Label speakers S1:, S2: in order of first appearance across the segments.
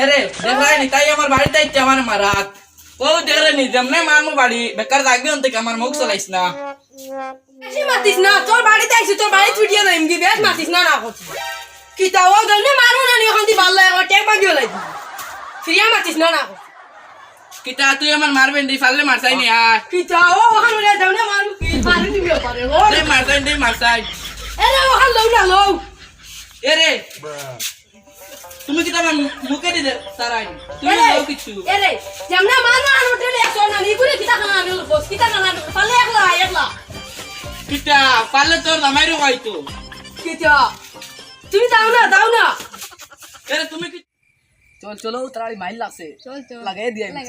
S1: এরে দেখরানি তাই আমার বাড়িতে ইচ্ছে আমার মারাত ও দেখরানি যেমনে মারমু বাড়ি বেকার থাকবি অন্তে আমার মুখ চলাইস না
S2: বেশি মাতিস না তোর বাড়িতে আইছি তোর বাড়ি ছুটিয়ে যাইম কি বেশ মাতিস না না করছিস কি তাও দনে মারু না নি ওখান দি ভাল লাগে টেক বাগিও লাগি ফিরিয়া মাতিস না না
S1: কিতা তুই আমার মারবেন দি ফাললে মারছাই নি আর
S2: কি তাও ওখান রে দনে মারু কি পারে দিবি পারে ও
S1: দে মারছাই
S2: এরে ওখান লও না লও
S1: এরে তুমি কিতা আমার মুখে দি সারাই তুমি লও কিছু
S2: এরে যেমনে মারু আর হোটেলে একশো না নি করে কিতা খানা আনল বস কিতা খানা পালে একলা
S1: কিতা পারলে তোর জামাইরও কইতো
S2: কিতা তুমি দাও না
S1: এরে তুমি কি
S3: চল চলো তাড়াতাড়ি মাইল লাগছে
S2: চল চল
S3: লাগাই দিই আমি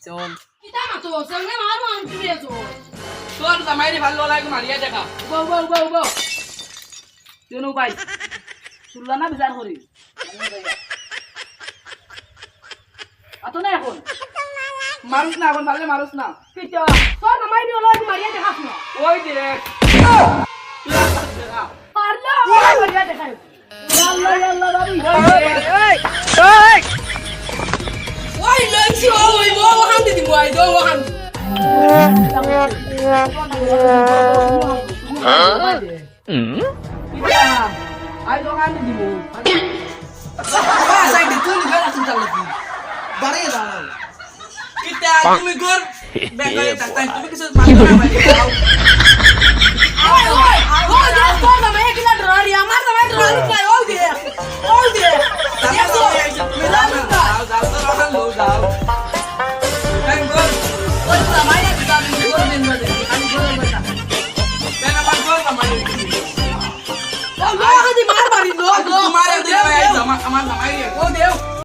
S3: চল
S2: কিতা মাতো যেমনে মারু আর তুমি এসো
S1: তোর জামাইরে ভালো লাগে মারিয়া দেখা
S3: গো কেন ভাই শুনলা না বিচার করি আতো না এখন মারুস না এখন পারলে মারুস না
S2: কিতা তোর নামাই দিও লই মারিয়া দেখাস না
S1: ওই দে
S2: পারলো মারিয়া দেখাই
S3: আল্লাহ বাবু
S2: ওই লইছি ওই ও ওখান দিদি মই দো ওখান
S3: আই দোকান দিব
S1: সাইড তুই গলা চিন্তা লাগি বাড়ি দাও কিতা তুমি ঘর বেকারে থাকতাই তুমি কিছু মারতে না